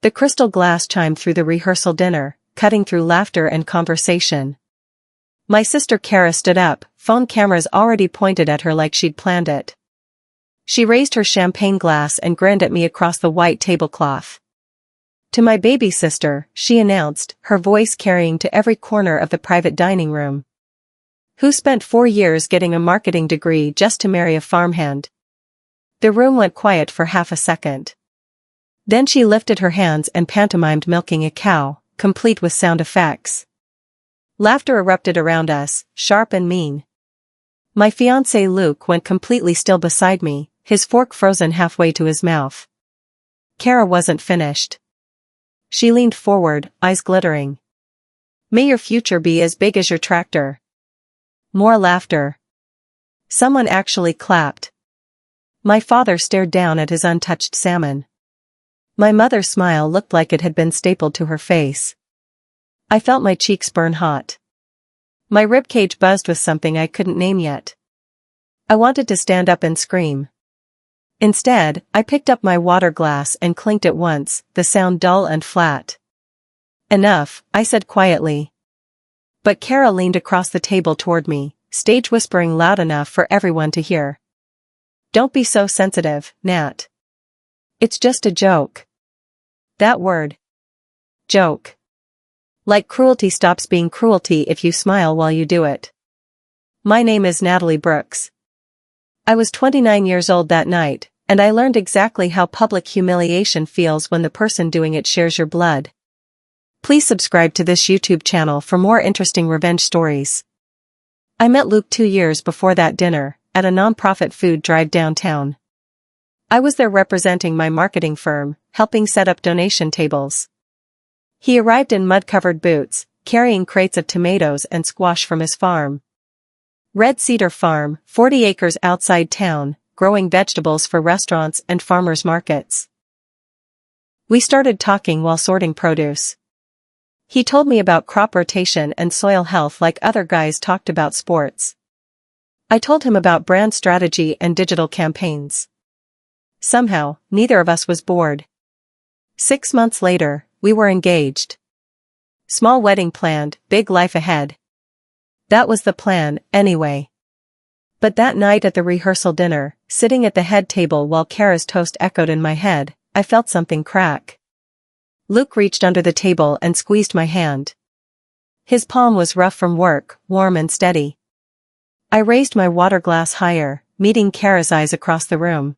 The crystal glass chimed through the rehearsal dinner, cutting through laughter and conversation. My sister Kara stood up, phone cameras already pointed at her like she'd planned it. She raised her champagne glass and grinned at me across the white tablecloth. To my baby sister, she announced, her voice carrying to every corner of the private dining room. Who spent 4 years getting a marketing degree just to marry a farmhand? The room went quiet for half a second. Then she lifted her hands and pantomimed milking a cow, complete with sound effects. Laughter erupted around us, sharp and mean. My fiancé Luke went completely still beside me, his fork frozen halfway to his mouth. Kara wasn't finished. She leaned forward, eyes glittering. May your future be as big as your tractor. More laughter. Someone actually clapped. My father stared down at his untouched salmon. My mother's smile looked like it had been stapled to her face. I felt my cheeks burn hot. My ribcage buzzed with something I couldn't name yet. I wanted to stand up and scream. Instead, I picked up my water glass and clinked it once, the sound dull and flat. Enough, I said quietly. But Kara leaned across the table toward me, stage whispering loud enough for everyone to hear. Don't be so sensitive, Nat. It's just a joke. That word. Joke. Like cruelty stops being cruelty if you smile while you do it. My name is Natalie Brooks. I was 29 years old that night, and I learned exactly how public humiliation feels when the person doing it shares your blood. Please subscribe to this YouTube channel for more interesting revenge stories. I met Luke 2 years before that dinner, at a non-profit food drive downtown. I was there representing my marketing firm, helping set up donation tables. He arrived in mud-covered boots, carrying crates of tomatoes and squash from his farm. Red Cedar Farm, 40 acres outside town, growing vegetables for restaurants and farmers markets. We started talking while sorting produce. He told me about crop rotation and soil health like other guys talked about sports. I told him about brand strategy and digital campaigns. Somehow, neither of us was bored. 6 months later, we were engaged. Small wedding planned, big life ahead. That was the plan, anyway. But that night at the rehearsal dinner, sitting at the head table while Kara's toast echoed in my head, I felt something crack. Luke reached under the table and squeezed my hand. His palm was rough from work, warm and steady. I raised my water glass higher, meeting Kara's eyes across the room.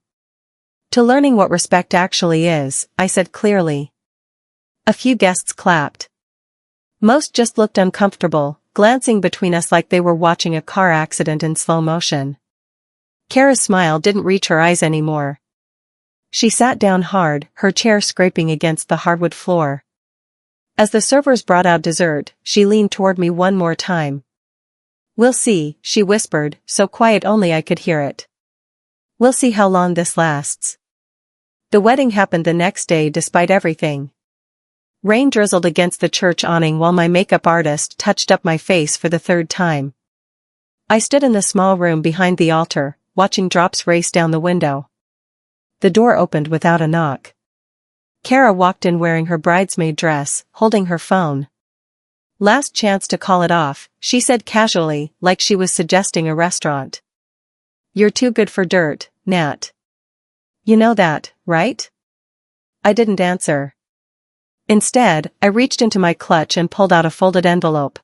To learning what respect actually is, I said clearly. A few guests clapped. Most just looked uncomfortable, glancing between us like they were watching a car accident in slow motion. Kara's smile didn't reach her eyes anymore. She sat down hard, her chair scraping against the hardwood floor. As the servers brought out dessert, she leaned toward me one more time. We'll see, she whispered, so quiet only I could hear it. We'll see how long this lasts. The wedding happened the next day despite everything. Rain drizzled against the church awning while my makeup artist touched up my face for the 3rd time. I stood in the small room behind the altar, watching drops race down the window. The door opened without a knock. Kara walked in wearing her bridesmaid dress, holding her phone. Last chance to call it off, she said casually, like she was suggesting a restaurant. You're too good for dirt, Nat. You know that, right? I didn't answer. Instead, I reached into my clutch and pulled out a folded envelope.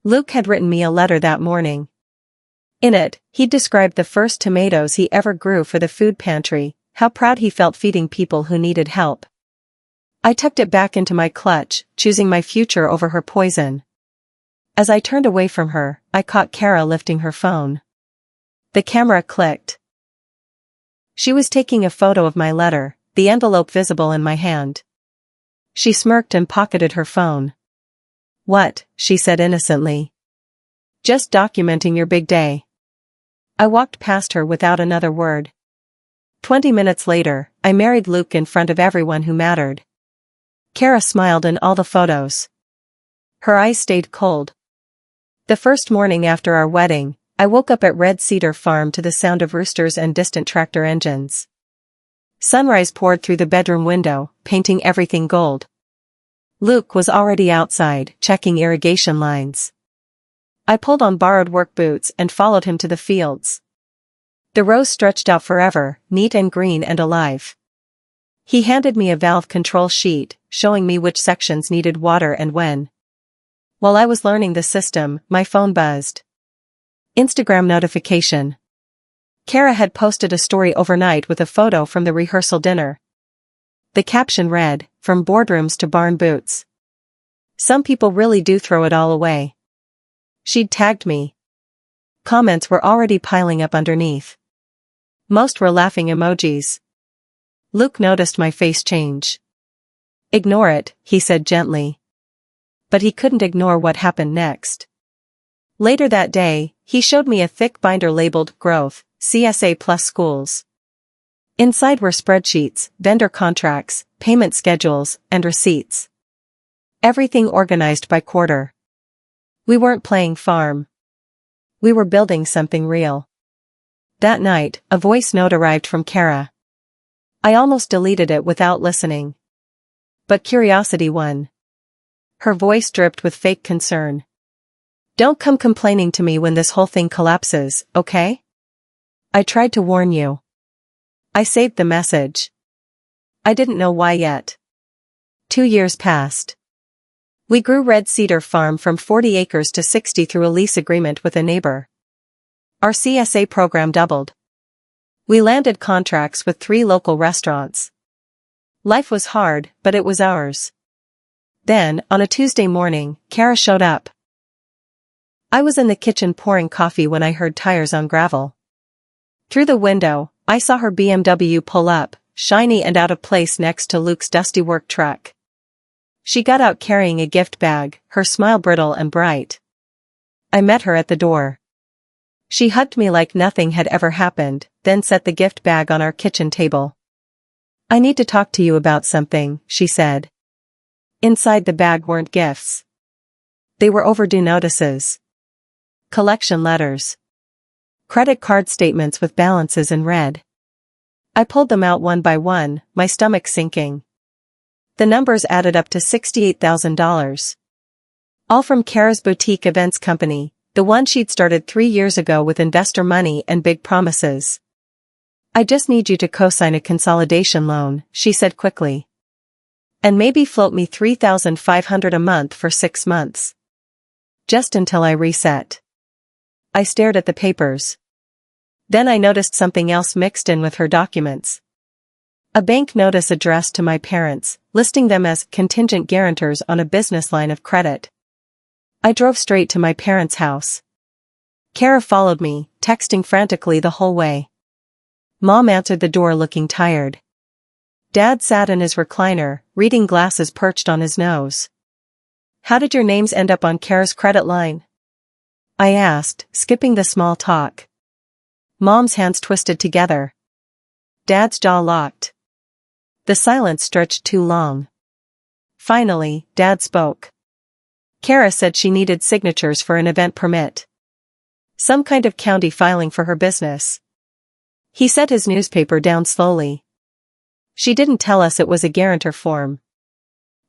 Luke had written me a letter that morning. In it, he described the first tomatoes he ever grew for the food pantry, how proud he felt feeding people who needed help. I tucked it back into my clutch, choosing my future over her poison. As I turned away from her, I caught Kara lifting her phone. The camera clicked. She was taking a photo of my letter, the envelope visible in my hand. She smirked and pocketed her phone. What, she said innocently. Just documenting your big day. I walked past her without another word. 20 minutes later, I married Luke in front of everyone who mattered. Kara smiled in all the photos. Her eyes stayed cold. The first morning after our wedding, I woke up at Red Cedar Farm to the sound of roosters and distant tractor engines. Sunrise poured through the bedroom window, painting everything gold. Luke was already outside, checking irrigation lines. I pulled on borrowed work boots and followed him to the fields. The rows stretched out forever, neat and green and alive. He handed me a valve control sheet, showing me which sections needed water and when. While I was learning the system, my phone buzzed. Instagram notification. Kara had posted a story overnight with a photo from the rehearsal dinner. The caption read, "From boardrooms to barn boots. Some people really do throw it all away." She'd tagged me. Comments were already piling up underneath. Most were laughing emojis. Luke noticed my face change. "Ignore it," he said gently. But he couldn't ignore what happened next. Later that day, he showed me a thick binder labeled Growth, CSA Plus Schools. Inside were spreadsheets, vendor contracts, payment schedules, and receipts. Everything organized by quarter. We weren't playing farm. We were building something real. That night, a voice note arrived from Kara. I almost deleted it without listening. But curiosity won. Her voice dripped with fake concern. "Don't come complaining to me when this whole thing collapses, okay? I tried to warn you." I saved the message. I didn't know why yet. 2 years passed. We grew Red Cedar Farm from 40 acres to 60 through a lease agreement with a neighbor. Our CSA program doubled. We landed contracts with 3 local restaurants. Life was hard, but it was ours. Then, on a Tuesday morning, Kara showed up. I was in the kitchen pouring coffee when I heard tires on gravel. Through the window, I saw her BMW pull up, shiny and out of place next to Luke's dusty work truck. She got out carrying a gift bag, her smile brittle and bright. I met her at the door. She hugged me like nothing had ever happened, then set the gift bag on our kitchen table. "I need to talk to you about something," she said. Inside the bag weren't gifts. They were overdue notices. Collection letters. Credit card statements with balances in red. I pulled them out one by one, my stomach sinking. The numbers added up to $68,000. All from Kara's boutique events company, the one she'd started 3 years ago with investor money and big promises. "I just need you to co-sign a consolidation loan," she said quickly. "And maybe float me $3,500 a month for 6 months. Just until I reset." I stared at the papers. Then I noticed something else mixed in with her documents. A bank notice addressed to my parents, listing them as contingent guarantors on a business line of credit. I drove straight to my parents' house. Kara followed me, texting frantically the whole way. Mom answered the door looking tired. Dad sat in his recliner, reading glasses perched on his nose. "How did your names end up on Kara's credit line?" I asked, skipping the small talk. Mom's hands twisted together. Dad's jaw locked. The silence stretched too long. Finally, Dad spoke. Kara said she needed signatures for an event permit. Some kind of county filing for her business. He set his newspaper down slowly. "She didn't tell us it was a guarantor form."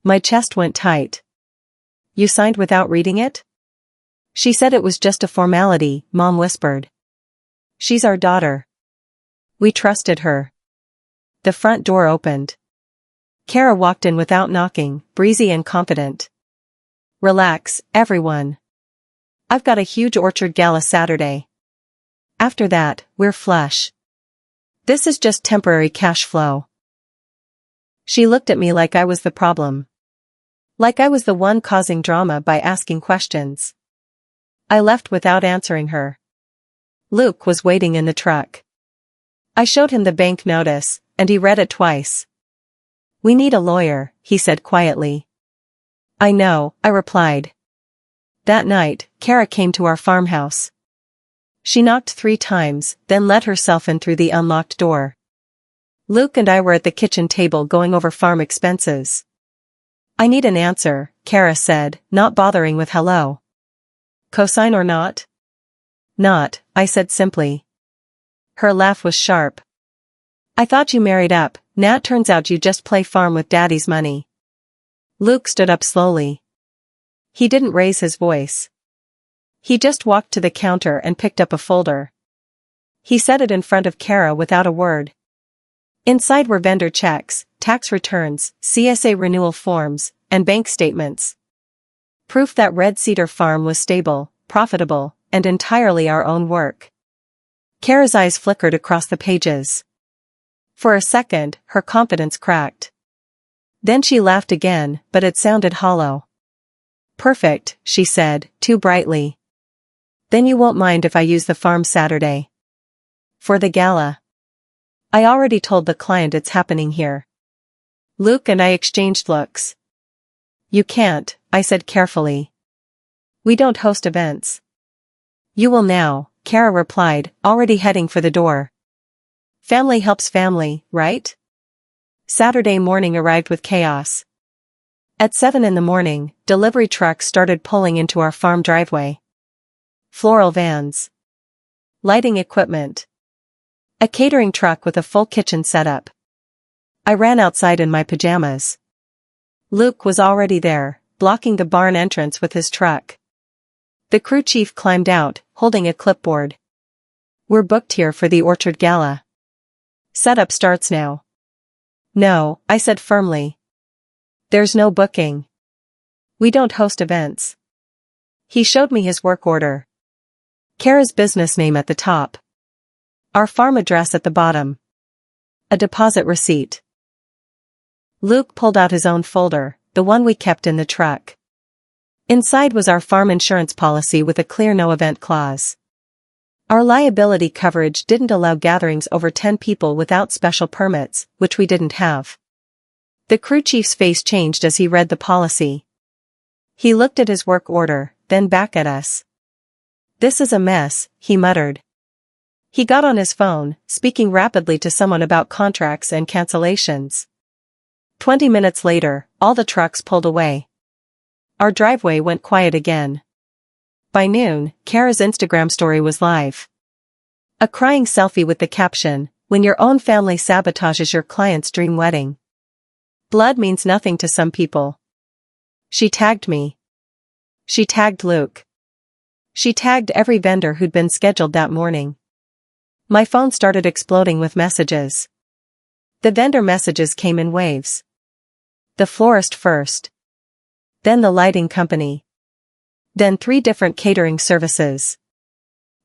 My chest went tight. "You signed without reading it?" "She said it was just a formality," Mom whispered. "She's our daughter. We trusted her." The front door opened. Kara walked in without knocking, breezy and confident. "Relax, everyone. I've got a huge orchard gala Saturday. After that, we're flush. This is just temporary cash flow." She looked at me like I was the problem. Like I was the one causing drama by asking questions. I left without answering her. Luke was waiting in the truck. I showed him the bank notice, and he read it twice. "We need a lawyer," he said quietly. "I know," I replied. That night, Kara came to our farmhouse. She knocked 3 times, then let herself in through the unlocked door. Luke and I were at the kitchen table going over farm expenses. "I need an answer," Kara said, not bothering with hello. "Cosign or not?" "Not," I said simply. Her laugh was sharp. I thought you married up, now it turns out you just play farm with daddy's money. Luke stood up slowly. He didn't raise his voice. He just walked to the counter and picked up a folder. He set it in front of Kara without a word. Inside were vendor checks, tax returns, CSA renewal forms, and bank statements. Proof that Red Cedar Farm was stable, profitable, and entirely our own work. Kara's eyes flickered across the pages. For a second, her confidence cracked. Then she laughed again, but it sounded hollow. Perfect, she said, too brightly. Then you won't mind if I use the farm Saturday. For the gala. I already told the client it's happening here. Luke and I exchanged looks. You can't, I said carefully. We don't host events. You will now, Kara replied, already heading for the door. Family helps family, right? Saturday morning arrived with chaos. At 7 a.m, delivery trucks started pulling into our farm driveway. Floral vans. Lighting equipment. A catering truck with a full kitchen setup. I ran outside in my pajamas. Luke was already there, blocking the barn entrance with his truck. The crew chief climbed out, holding a clipboard. We're booked here for the Orchard Gala. Setup starts now. No, I said firmly. There's no booking. We don't host events. He showed me his work order. Kara's business name at the top. Our farm address at the bottom. A deposit receipt. Luke pulled out his own folder, the one we kept in the truck. Inside was our farm insurance policy with a clear no-event clause. Our liability coverage didn't allow gatherings over 10 people without special permits, which we didn't have. The crew chief's face changed as he read the policy. He looked at his work order, then back at us. This is a mess, he muttered. He got on his phone, speaking rapidly to someone about contracts and cancellations. 20 minutes later, all the trucks pulled away. Our driveway went quiet again. By noon, Kara's Instagram story was live. A crying selfie with the caption, "When your own family sabotages your client's dream wedding. Blood means nothing to some people." She tagged me. She tagged Luke. She tagged every vendor who'd been scheduled that morning. My phone started exploding with messages. The vendor messages came in waves. The florist first. Then the lighting company. Then 3 different catering services.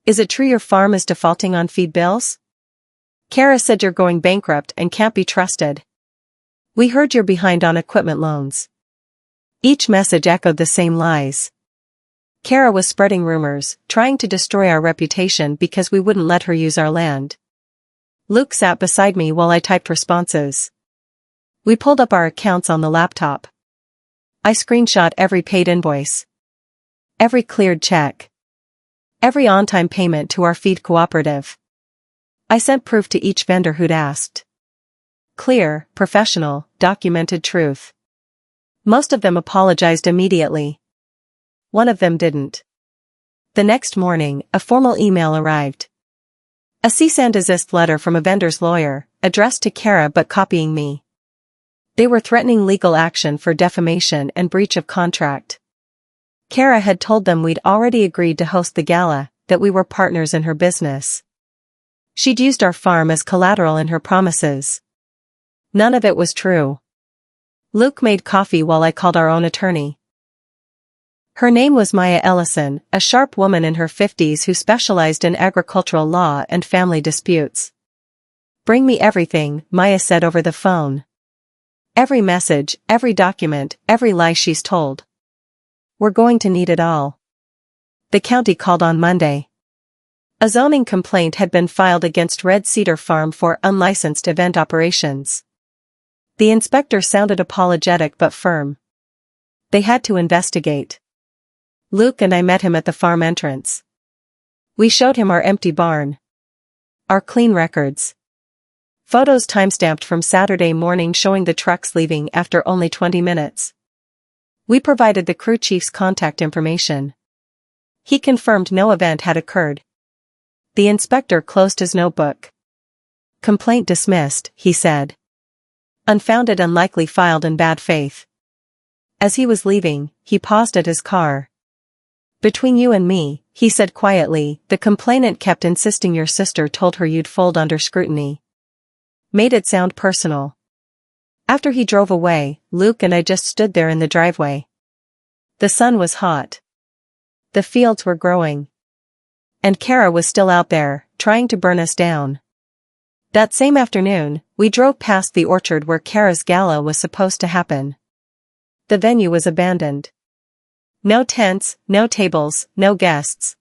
Is it true your farm is defaulting on feed bills? Kara said you're going bankrupt and can't be trusted. We heard you're behind on equipment loans. Each message echoed the same lies. Kara was spreading rumors, trying to destroy our reputation because we wouldn't let her use our land. Luke sat beside me while I typed responses. We pulled up our accounts on the laptop. I screenshot every paid invoice. Every cleared check. Every on-time payment to our feed cooperative. I sent proof to each vendor who'd asked. Clear, professional, documented truth. Most of them apologized immediately. One of them didn't. The next morning, a formal email arrived. A cease and desist letter from a vendor's lawyer, addressed to Kara but copying me. They were threatening legal action for defamation and breach of contract. Kara had told them we'd already agreed to host the gala, that we were partners in her business. She'd used our farm as collateral in her promises. None of it was true. Luke made coffee while I called our own attorney. Her name was Maya Ellison, a sharp woman in her 50s who specialized in agricultural law and family disputes. Bring me everything, Maya said over the phone. Every message, every document, every lie she's told. We're going to need it all. The county called on Monday. A zoning complaint had been filed against Red Cedar Farm for unlicensed event operations. The inspector sounded apologetic but firm. They had to investigate. Luke and I met him at the farm entrance. We showed him our empty barn. Our clean records. Photos timestamped from Saturday morning showing the trucks leaving after only 20 minutes. We provided the crew chief's contact information. He confirmed no event had occurred. The inspector closed his notebook. Complaint dismissed, he said. Unfounded, unlikely, filed in bad faith. As he was leaving, he paused at his car. Between you and me, he said quietly, the complainant kept insisting your sister told her you'd fold under scrutiny. Made it sound personal. After he drove away, Luke and I just stood there in the driveway. The sun was hot. The fields were growing. And Kara was still out there, trying to burn us down. That same afternoon, we drove past the orchard where Kara's gala was supposed to happen. The venue was abandoned. No tents, no tables, no guests.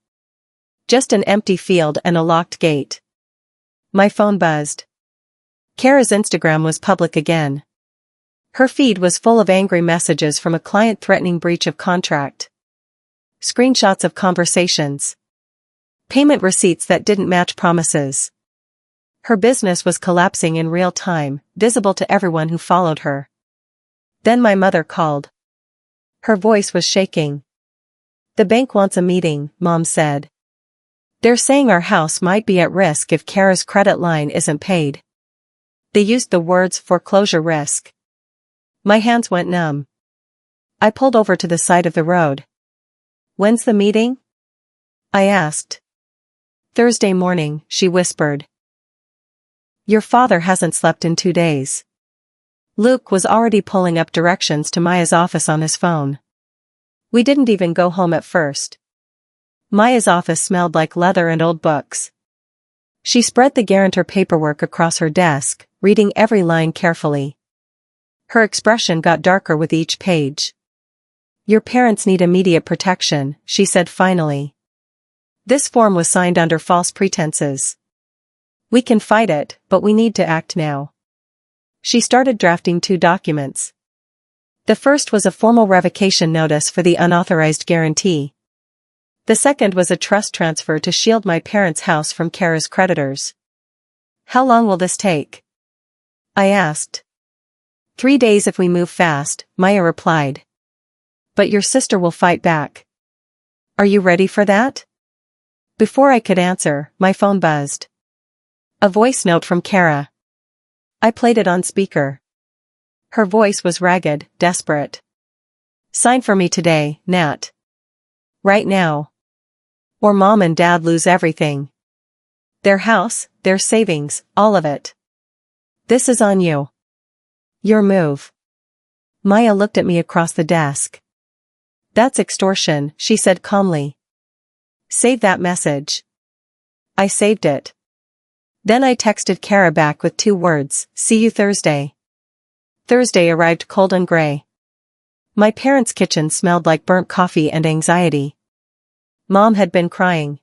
Just an empty field and a locked gate. My phone buzzed. Kara's Instagram was public again. Her feed was full of angry messages from a client threatening breach of contract. Screenshots of conversations. Payment receipts that didn't match promises. Her business was collapsing in real time, visible to everyone who followed her. Then my mother called. Her voice was shaking. The bank wants a meeting, Mom said. They're saying our house might be at risk if Kara's credit line isn't paid. They used the words foreclosure risk. My hands went numb. I pulled over to the side of the road. When's the meeting? I asked. Thursday morning, she whispered. Your father hasn't slept in 2 days. Luke was already pulling up directions to Maya's office on his phone. We didn't even go home at first. Maya's office smelled like leather and old books. She spread the guarantor paperwork across her desk, reading every line carefully. Her expression got darker with each page. Your parents need immediate protection, she said finally. This form was signed under false pretenses. We can fight it, but we need to act now. She started drafting 2 documents. The first was a formal revocation notice for the unauthorized guarantee. The second was a trust transfer to shield my parents' house from Kara's creditors. How long will this take? I asked. 3 days if we move fast, Maya replied. But your sister will fight back. Are you ready for that? Before I could answer, my phone buzzed. A voice note from Kara. I played it on speaker. Her voice was ragged, desperate. Sign for me today, Nat. Right now. Or Mom and Dad lose everything. Their house, their savings, all of it. This is on you. Your move. Maya looked at me across the desk. That's extortion, she said calmly. Save that message. I saved it. Then I texted Kara back with 2 words, see you Thursday. Thursday arrived cold and gray. My parents' kitchen smelled like burnt coffee and anxiety. Mom had been crying.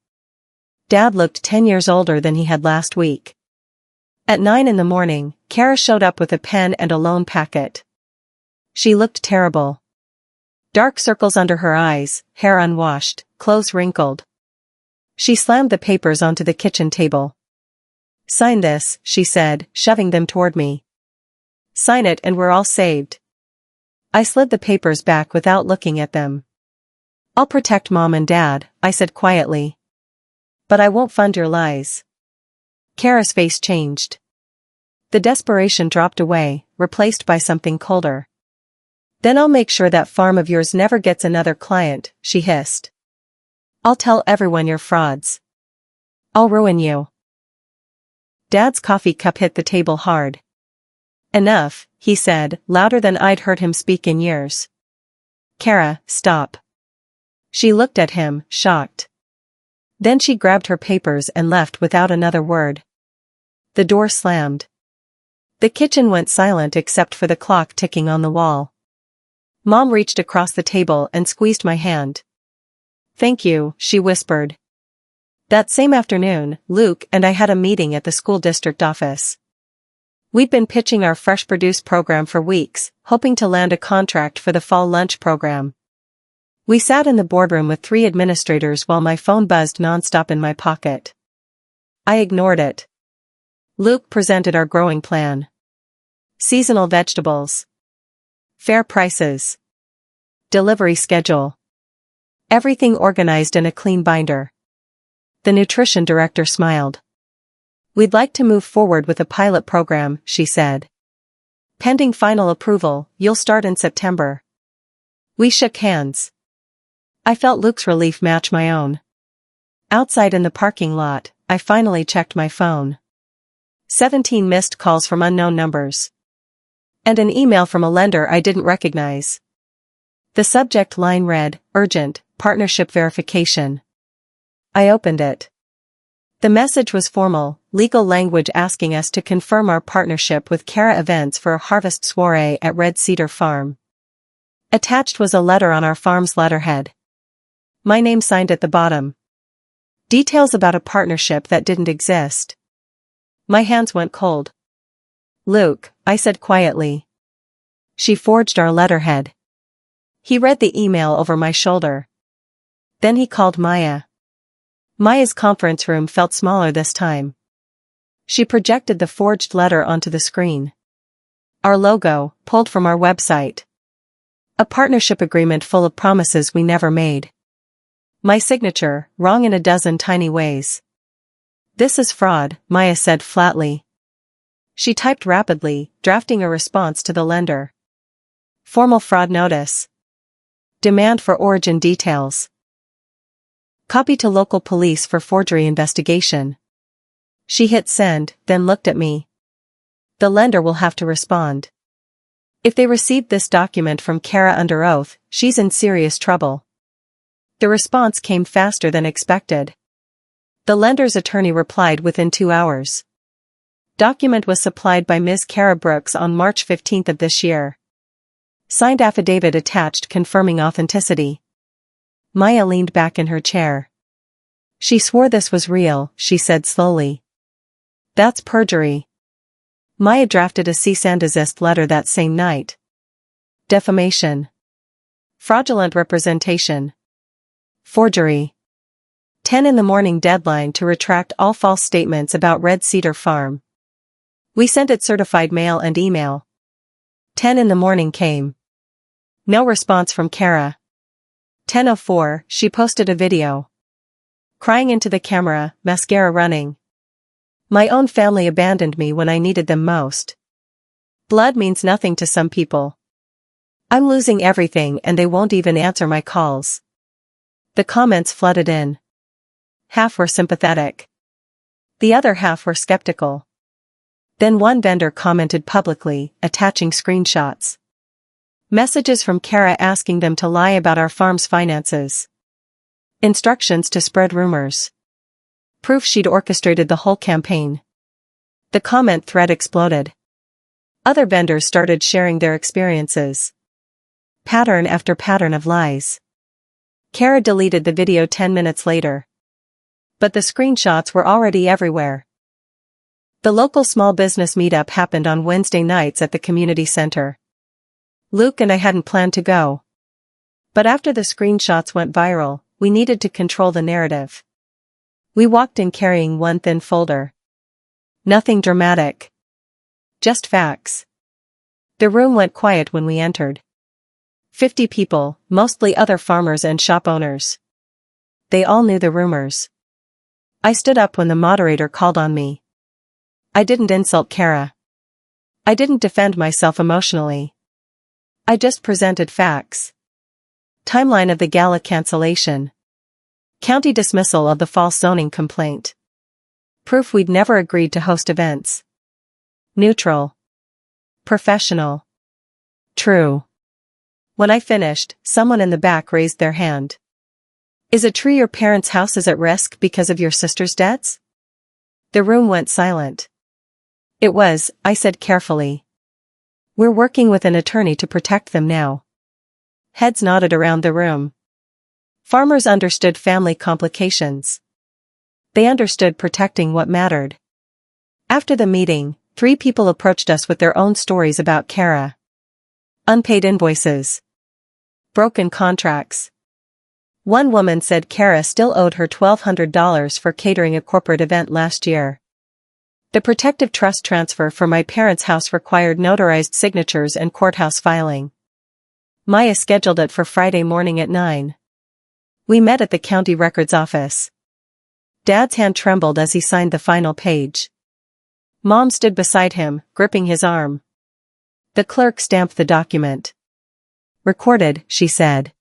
Dad looked 10 years older than he had last week. At 9 in the morning, Kara showed up with a pen and a loan packet. She looked terrible. Dark circles under her eyes, hair unwashed, clothes wrinkled. She slammed the papers onto the kitchen table. Sign this, she said, shoving them toward me. Sign it and we're all saved. I slid the papers back without looking at them. I'll protect Mom and Dad, I said quietly. But I won't fund your lies. Kara's face changed. The desperation dropped away, replaced by something colder. Then I'll make sure that farm of yours never gets another client, she hissed. I'll tell everyone you're frauds. I'll ruin you. Dad's coffee cup hit the table hard. Enough, he said, louder than I'd heard him speak in years. Kara, stop. She looked at him, shocked. Then she grabbed her papers and left without another word. The door slammed. The kitchen went silent except for the clock ticking on the wall. Mom reached across the table and squeezed my hand. Thank you, she whispered. That same afternoon, Luke and I had a meeting at the school district office. We'd been pitching our Fresh Produce program for weeks, hoping to land a contract for the fall lunch program. We sat in the boardroom with 3 administrators while my phone buzzed nonstop in my pocket. I ignored it. Luke presented our growing plan. Seasonal vegetables. Fair prices. Delivery schedule. Everything organized in a clean binder. The nutrition director smiled. "We'd like to move forward with a pilot program," she said. "Pending final approval, you'll start in September." We shook hands. I felt Luke's relief match my own. Outside in the parking lot, I finally checked my phone. 17 missed calls from unknown numbers. And an email from a lender I didn't recognize. The subject line read, "Urgent, partnership verification." I opened it. The message was formal, legal language asking us to confirm our partnership with Kara Events for a harvest soiree at Red Cedar Farm. Attached was a letter on our farm's letterhead. My name signed at the bottom. Details about a partnership that didn't exist. My hands went cold. "Luke," I said quietly. She forged our letterhead. He read the email over my shoulder. Then he called Maya. Maya's conference room felt smaller this time. She projected the forged letter onto the screen. Our logo, pulled from our website. A partnership agreement full of promises we never made. My signature, wrong in a dozen tiny ways. "This is fraud," Maya said flatly. She typed rapidly, drafting a response to the lender. "Formal fraud notice. Demand for origin details. Copy to local police for forgery investigation." She hit send, then looked at me. "The lender will have to respond. If they received this document from Kara under oath, she's in serious trouble." The response came faster than expected. The lender's attorney replied within 2 hours. Document was supplied by Ms. Kara Brooks on March 15 of this year. Signed affidavit attached confirming authenticity. Maya leaned back in her chair. "She swore this was real," she said slowly. "That's perjury." Maya drafted a cease and desist letter that same night. Defamation. Fraudulent representation. Forgery. 10 in the morning deadline to retract all false statements about Red Cedar Farm. We sent it certified mail and email. 10 in the morning came. No response from Kara. 10:04, she posted a video. Crying into the camera, mascara running. "My own family abandoned me when I needed them most. Blood means nothing to some people. I'm losing everything and they won't even answer my calls." The comments flooded in. Half were sympathetic. The other half were skeptical. Then one vendor commented publicly, attaching screenshots. Messages from Kara asking them to lie about our farm's finances. Instructions to spread rumors. Proof she'd orchestrated the whole campaign. The comment thread exploded. Other vendors started sharing their experiences. Pattern after pattern of lies. Kara deleted the video 10 minutes later. But the screenshots were already everywhere. The local small business meetup happened on Wednesday nights at the community center. Luke and I hadn't planned to go. But after the screenshots went viral, we needed to control the narrative. We walked in carrying one thin folder. Nothing dramatic. Just facts. The room went quiet when we entered. 50 people, mostly other farmers and shop owners. They all knew the rumors. I stood up when the moderator called on me. I didn't insult Kara. I didn't defend myself emotionally. I just presented facts. Timeline of the gala cancellation. County dismissal of the false zoning complaint. Proof we'd never agreed to host events. Neutral. Professional. True. When I finished, someone in the back raised their hand. "Is it true your parents' house is at risk because of your sister's debts?" The room went silent. "It was," I said carefully. "We're working with an attorney to protect them now." Heads nodded around the room. Farmers understood family complications. They understood protecting what mattered. After the meeting, 3 people approached us with their own stories about Kara. Unpaid invoices. Broken contracts. One woman said Kara still owed her $1,200 for catering a corporate event last year. The protective trust transfer for my parents' house required notarized signatures and courthouse filing. Maya scheduled it for Friday morning at 9. We met at the county records office. Dad's hand trembled as he signed the final page. Mom stood beside him, gripping his arm. The clerk stamped the document. Recorded, she said.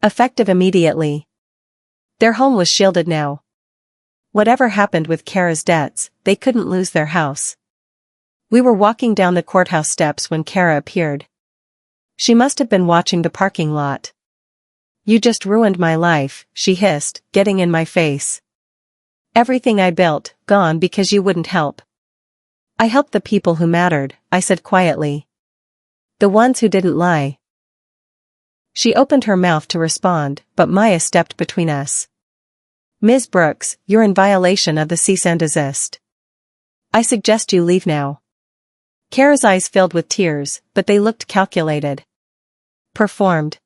Effective immediately. Their home was shielded now. Whatever happened with Kara's debts, they couldn't lose their house. We were walking down the courthouse steps when Kara appeared. She must have been watching the parking lot. You just ruined my life, she hissed, getting in my face. Everything I built, gone because you wouldn't help. I helped the people who mattered, I said quietly. The ones who didn't lie. She opened her mouth to respond, but Maya stepped between us. Ms. Brooks, you're in violation of the cease and desist. I suggest you leave now. Kara's eyes filled with tears, but they looked calculated. Performed.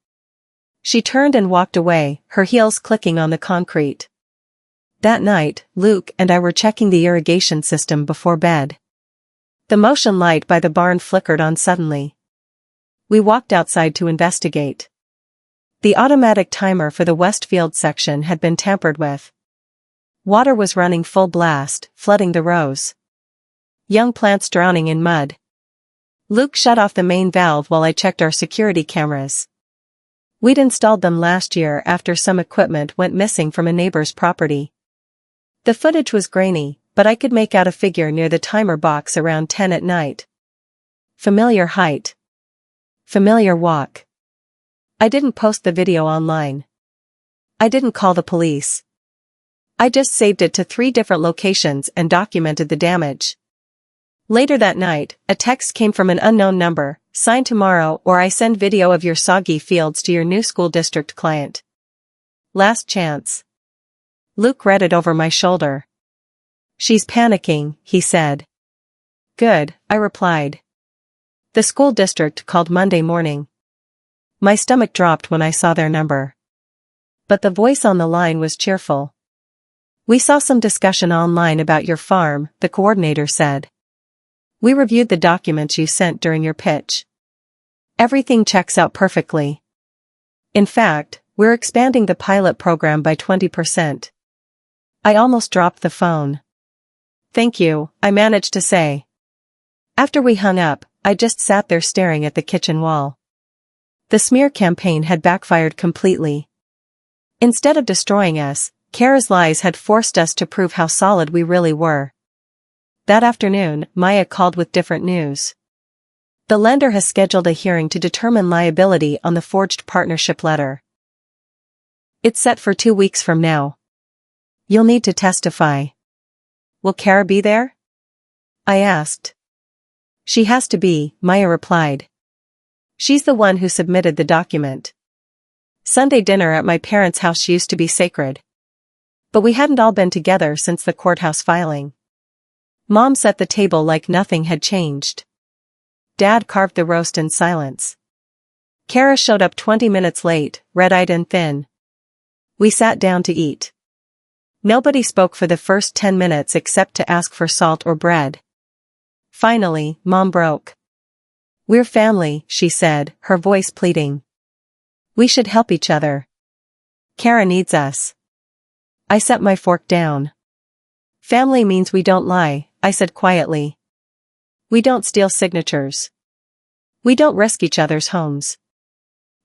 She turned and walked away, her heels clicking on the concrete. That night, Luke and I were checking the irrigation system before bed. The motion light by the barn flickered on suddenly. We walked outside to investigate. The automatic timer for the Westfield section had been tampered with. Water was running full blast, flooding the rows. Young plants drowning in mud. Luke shut off the main valve while I checked our security cameras. We'd installed them last year after some equipment went missing from a neighbor's property. The footage was grainy, but I could make out a figure near the timer box around 10 at night. Familiar height. Familiar walk. I didn't post the video online. I didn't call the police. I just saved it to 3 different locations and documented the damage. Later that night, a text came from an unknown number, sign tomorrow or I send video of your soggy fields to your new school district client. Last chance. Luke read it over my shoulder. She's panicking, he said. Good, I replied. The school district called Monday morning. My stomach dropped when I saw their number. But the voice on the line was cheerful. We saw some discussion online about your farm, the coordinator said. We reviewed the documents you sent during your pitch. Everything checks out perfectly. In fact, we're expanding the pilot program by 20%. I almost dropped the phone. Thank you, I managed to say. After we hung up, I just sat there staring at the kitchen wall. The smear campaign had backfired completely. Instead of destroying us, Kara's lies had forced us to prove how solid we really were. That afternoon, Maya called with different news. The lender has scheduled a hearing to determine liability on the forged partnership letter. It's set for 2 weeks from now. You'll need to testify. Will Kara be there? I asked. She has to be, Maya replied. She's the one who submitted the document. Sunday dinner at my parents' house used to be sacred. But we hadn't all been together since the courthouse filing. Mom set the table like nothing had changed. Dad carved the roast in silence. Kara showed up 20 minutes late, red-eyed and thin. We sat down to eat. Nobody spoke for the first 10 minutes except to ask for salt or bread. Finally, Mom broke. We're family, she said, her voice pleading. We should help each other. Kara needs us. I set my fork down. Family means we don't lie, I said quietly. We don't steal signatures. We don't risk each other's homes.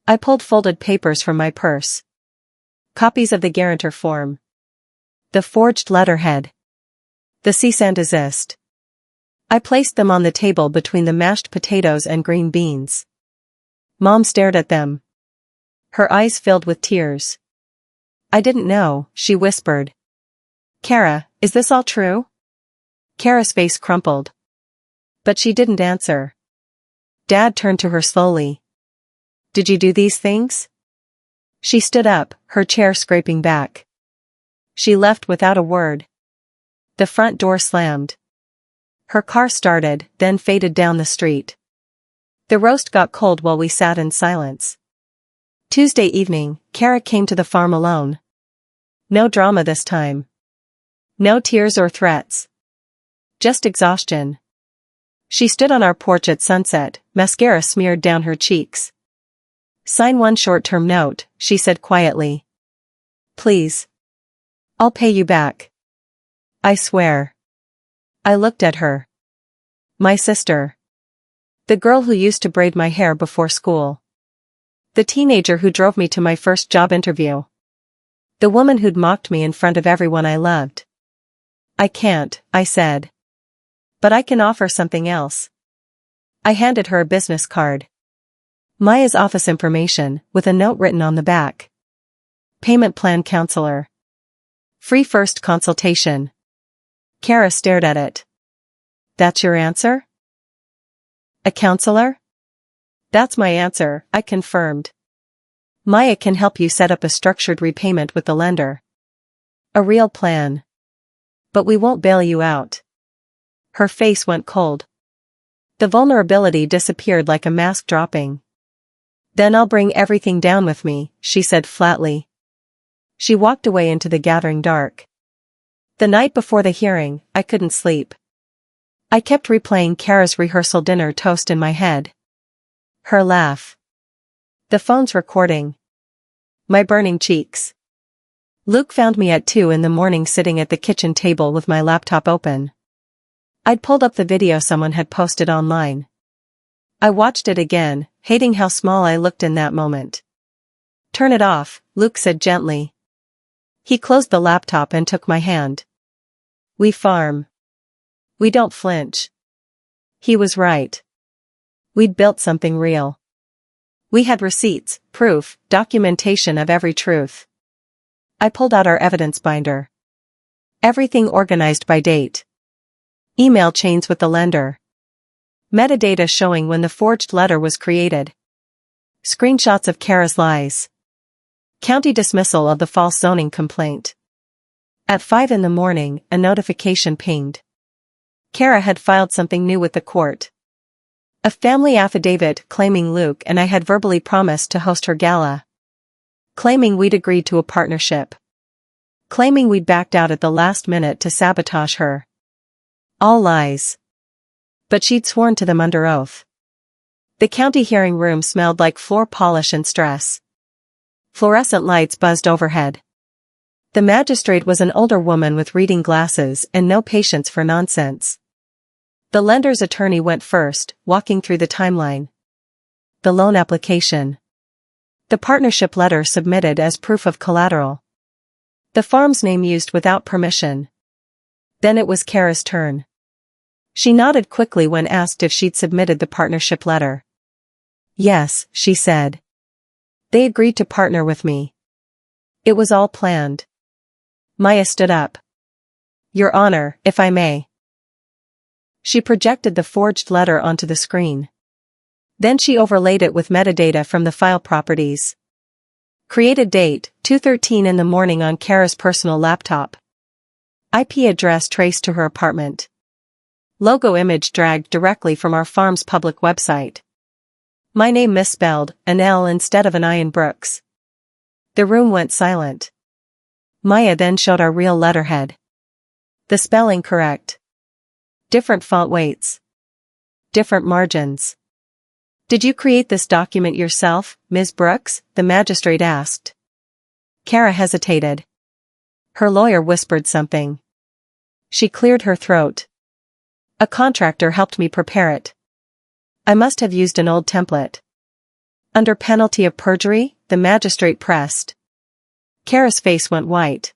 I pulled folded papers from my purse. Copies of the guarantor form. The forged letterhead. The cease and desist. I placed them on the table between the mashed potatoes and green beans. Mom stared at them. Her eyes filled with tears. I didn't know, she whispered. Kara, is this all true? Kara's face crumpled. But she didn't answer. Dad turned to her slowly. Did you do these things? She stood up, her chair scraping back. She left without a word. The front door slammed. Her car started, then faded down the street. The roast got cold while we sat in silence. Tuesday evening, Kara came to the farm alone. No drama this time. No tears or threats. Just exhaustion. She stood on our porch at sunset, mascara smeared down her cheeks. Sign one short-term note, she said quietly. Please. I'll pay you back. I swear. I looked at her. My sister. The girl who used to braid my hair before school. The teenager who drove me to my first job interview. The woman who'd mocked me in front of everyone I loved. I can't, I said. But I can offer something else. I handed her a business card. Maya's office information, with a note written on the back. Payment plan counselor. Free first consultation. Kara stared at it. That's your answer? A counselor? That's my answer, I confirmed. Maya can help you set up a structured repayment with the lender. A real plan. But we won't bail you out. Her face went cold. The vulnerability disappeared like a mask dropping. Then I'll bring everything down with me, she said flatly. She walked away into the gathering dark. The night before the hearing, I couldn't sleep. I kept replaying Kara's rehearsal dinner toast in my head. Her laugh. The phone's recording. My burning cheeks. Luke found me at 2 in the morning sitting at the kitchen table with my laptop open. I'd pulled up the video someone had posted online. I watched it again, hating how small I looked in that moment. Turn it off, Luke said gently. He closed the laptop and took my hand. We farm. We don't flinch. He was right. We'd built something real. We had receipts, proof, documentation of every truth. I pulled out our evidence binder. Everything organized by date. Email chains with the lender. Metadata showing when the forged letter was created. Screenshots of Kara's lies. County dismissal of the false zoning complaint. At 5 in the morning, a notification pinged. Kara had filed something new with the court. A family affidavit claiming Luke and I had verbally promised to host her gala. Claiming we'd agreed to a partnership. Claiming we'd backed out at the last minute to sabotage her. All lies. But she'd sworn to them under oath. The county hearing room smelled like floor polish and stress. Fluorescent lights buzzed overhead. The magistrate was an older woman with reading glasses and no patience for nonsense. The lender's attorney went first, walking through the timeline. The loan application. The partnership letter submitted as proof of collateral. The farm's name used without permission. Then it was Kara's turn. She nodded quickly when asked if she'd submitted the partnership letter. Yes, she said. They agreed to partner with me. It was all planned. Maya stood up. Your Honor, if I may. She projected the forged letter onto the screen. Then she overlaid it with metadata from the file properties. Created date, 2:13 in the morning on Kara's personal laptop. IP address traced to her apartment. Logo image dragged directly from our farm's public website. My name misspelled, an L instead of an I in Brooks. The room went silent. Maya then showed our real letterhead. The spelling correct. Different font weights. Different margins. Did you create this document yourself, Ms. Brooks? The magistrate asked. Kara hesitated. Her lawyer whispered something. She cleared her throat. A contractor helped me prepare it. I must have used an old template. Under penalty of perjury, the magistrate pressed. Kara's face went white.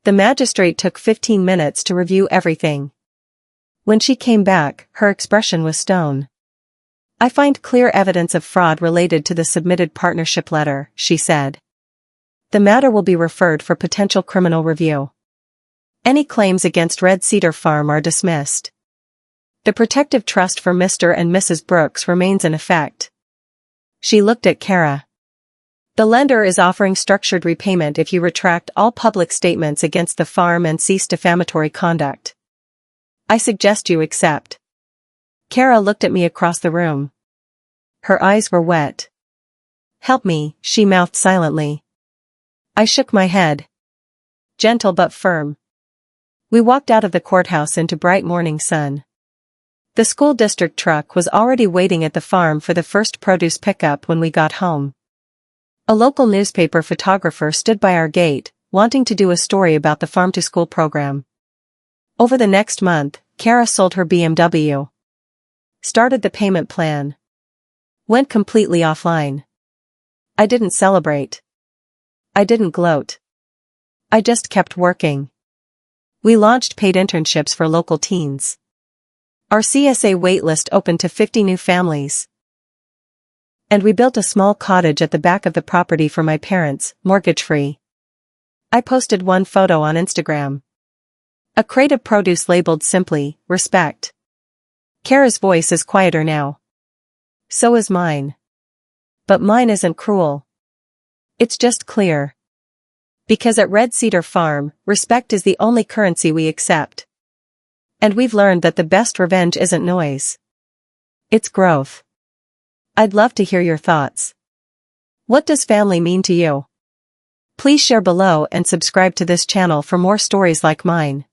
The magistrate took 15 minutes to review everything. When she came back, her expression was stone. I find clear evidence of fraud related to the submitted partnership letter, she said. The matter will be referred for potential criminal review. Any claims against Red Cedar Farm are dismissed. The protective trust for Mr. and Mrs. Brooks remains in effect. She looked at Kara. The lender is offering structured repayment if you retract all public statements against the farm and cease defamatory conduct. I suggest you accept. Kara looked at me across the room. Her eyes were wet. Help me, she mouthed silently. I shook my head. Gentle but firm. We walked out of the courthouse into bright morning sun. The school district truck was already waiting at the farm for the first produce pickup when we got home. A local newspaper photographer stood by our gate, wanting to do a story about the farm-to-school program. Over the next month, Kara sold her BMW. Started the payment plan. Went completely offline. I didn't celebrate. I didn't gloat. I just kept working. We launched paid internships for local teens. Our CSA waitlist opened to 50 new families. And we built a small cottage at the back of the property for my parents, mortgage-free. I posted one photo on Instagram. A crate of produce labeled simply, respect. Kara's voice is quieter now. So is mine. But mine isn't cruel. It's just clear. Because at Red Cedar Farm, respect is the only currency we accept. And we've learned that the best revenge isn't noise. It's growth. I'd love to hear your thoughts. What does family mean to you? Please share below and subscribe to this channel for more stories like mine.